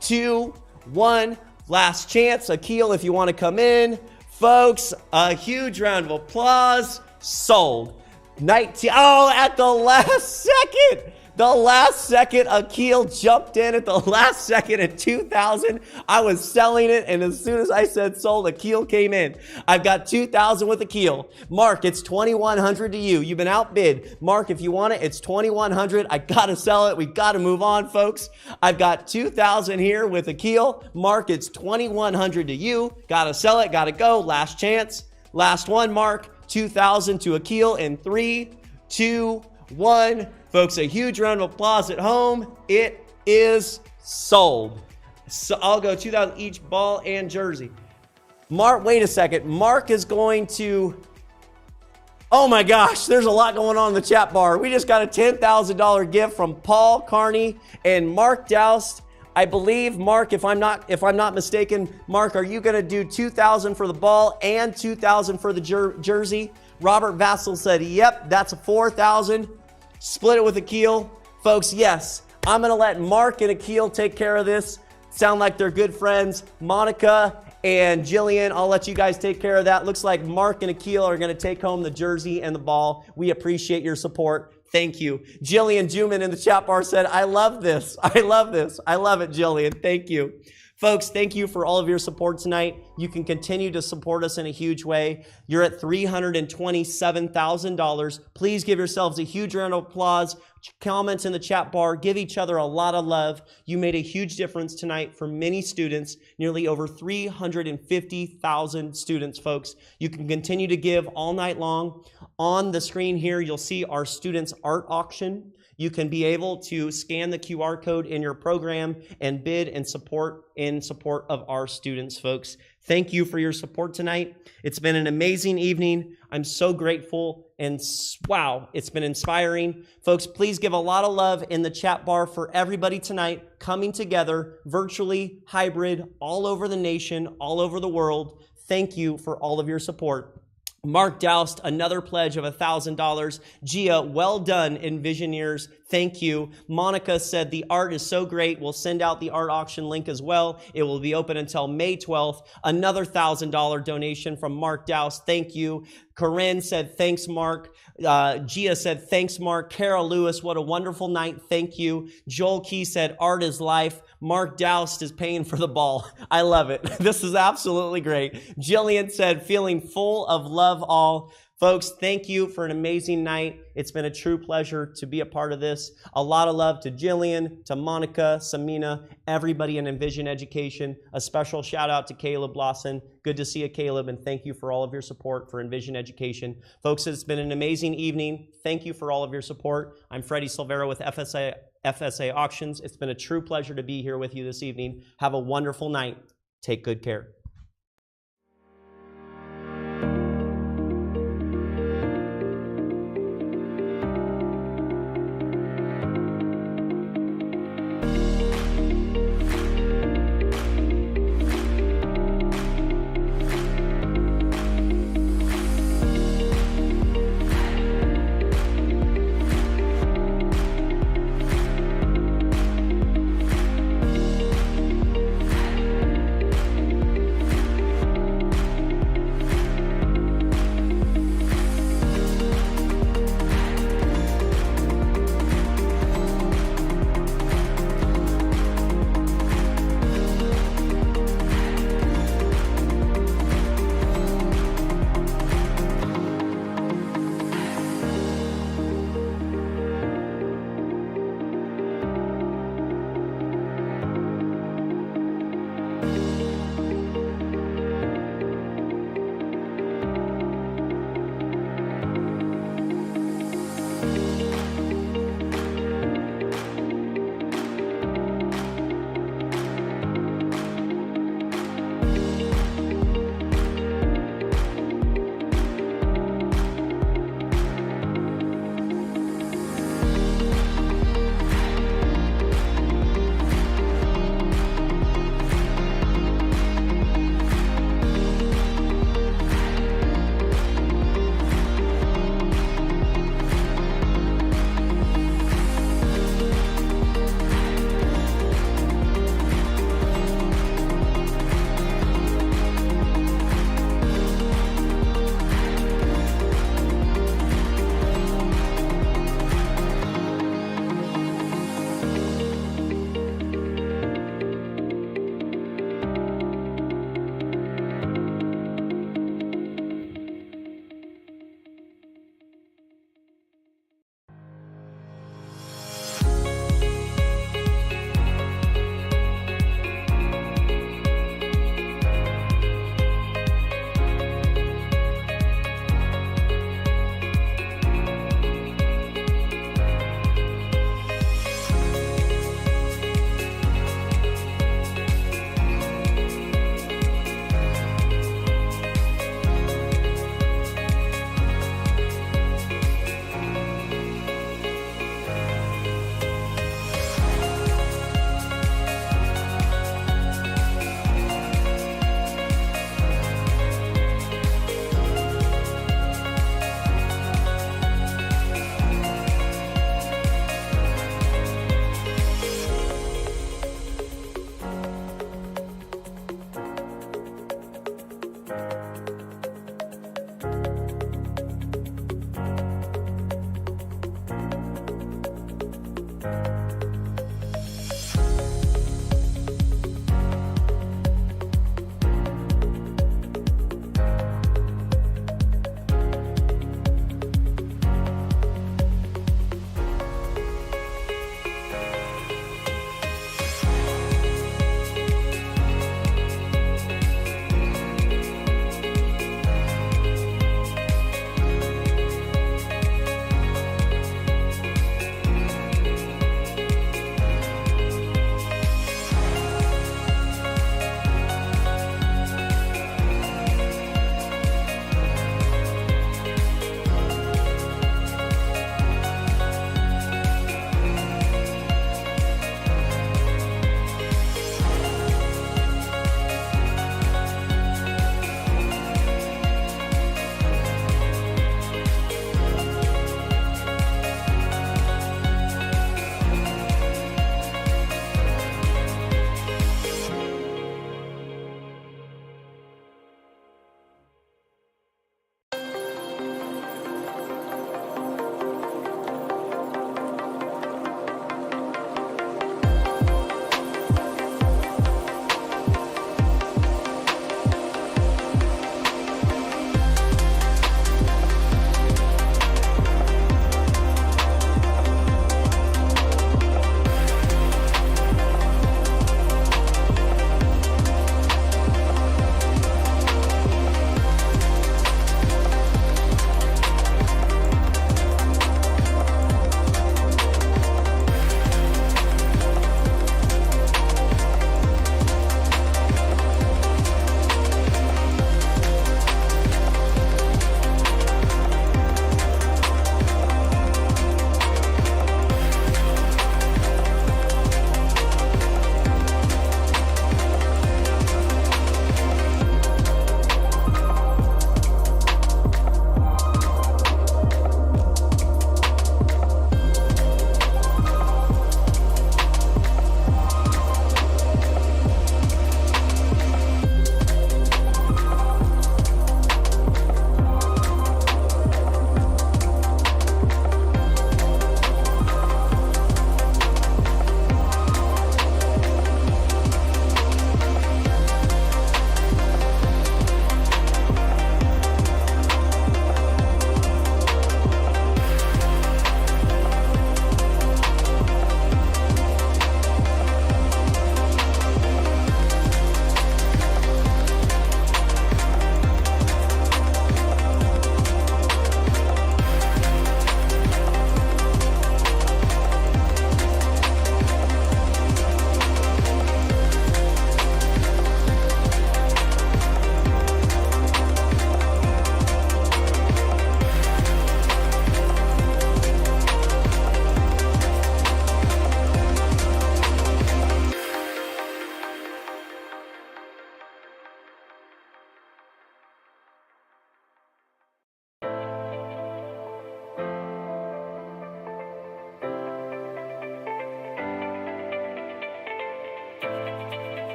2, 1. Last chance. Akil, if you want to come in. Folks, a huge round of applause. Sold. 19. At the last second. The last second, Akil jumped in at the last second at 2,000. I was selling it, and as soon as I said sold, Akil came in. I've got 2,000 with Akil. Mark, it's 2,100 to you. You've been outbid. Mark, if you want it, it's 2,100. I gotta sell it. We gotta move on, folks. I've got 2,000 here with Akil. Mark, it's 2,100 to you. Gotta sell it. Gotta go. Last chance. Last one, Mark. 2,000 to Akil in 3, 2, 1. Folks, a huge round of applause at home. It is sold. So I'll go 2,000 each ball and jersey. Mark, wait a second. Mark is going to... Oh my gosh, there's a lot going on in the chat bar. We just got a $10,000 gift from Paul Carney and Mark Doust. I believe, Mark, if I'm not mistaken, Mark, are you going to do 2,000 for the ball and 2,000 for the jersey? Robert Vassell said, yep, that's a 4,000. Split it with Akil. Folks, yes, I'm going to let Mark and Akil take care of this. Sound like they're good friends. Monica and Jillian, I'll let you guys take care of that. Looks like Mark and Akil are going to take home the jersey and the ball. We appreciate your support. Thank you. Jillian Juman in the chat bar said, I love this. I love this. I love it, Jillian. Thank you. Folks, thank you for all of your support tonight. You can continue to support us in a huge way. You're at $327,000. Please give yourselves a huge round of applause. Comments in the chat bar. Give each other a lot of love. You made a huge difference tonight for many students, nearly over 350,000 students, folks. You can continue to give all night long. On the screen here, you'll see our students' art auction. You can be able to scan the QR code in your program and bid and support of our students, folks. Thank you for your support tonight. It's been an amazing evening. I'm so grateful, and wow, it's been inspiring. Folks, please give a lot of love in the chat bar for everybody tonight coming together, virtually, hybrid, all over the nation, all over the world. Thank you for all of your support. Mark Doust, another pledge of $1,000. Gia, well done, Envisioneers. Thank you. Monica said the art is so great. We'll send out the art auction link as well. It will be open until May 12th. Another $1,000 donation from Mark Doust. Thank you. Corinne said, thanks, Mark. Gia said, thanks, Mark. Carol Lewis, what a wonderful night. Thank you. Joel Key said, art is life. Mark Doust is paying for the ball. I love it. This is absolutely great. Jillian said, feeling full of love all. Folks, thank you for an amazing night. It's been a true pleasure to be a part of this. A lot of love to Jillian, to Monica, Samina, everybody in Envision Education. A special shout out to Caleb Lawson. Good to see you, Caleb, and thank you for all of your support for Envision Education. Folks, it's been an amazing evening. Thank you for all of your support. I'm Freddie Silvera with FSA Auctions. It's been a true pleasure to be here with you this evening. Have a wonderful night. Take good care.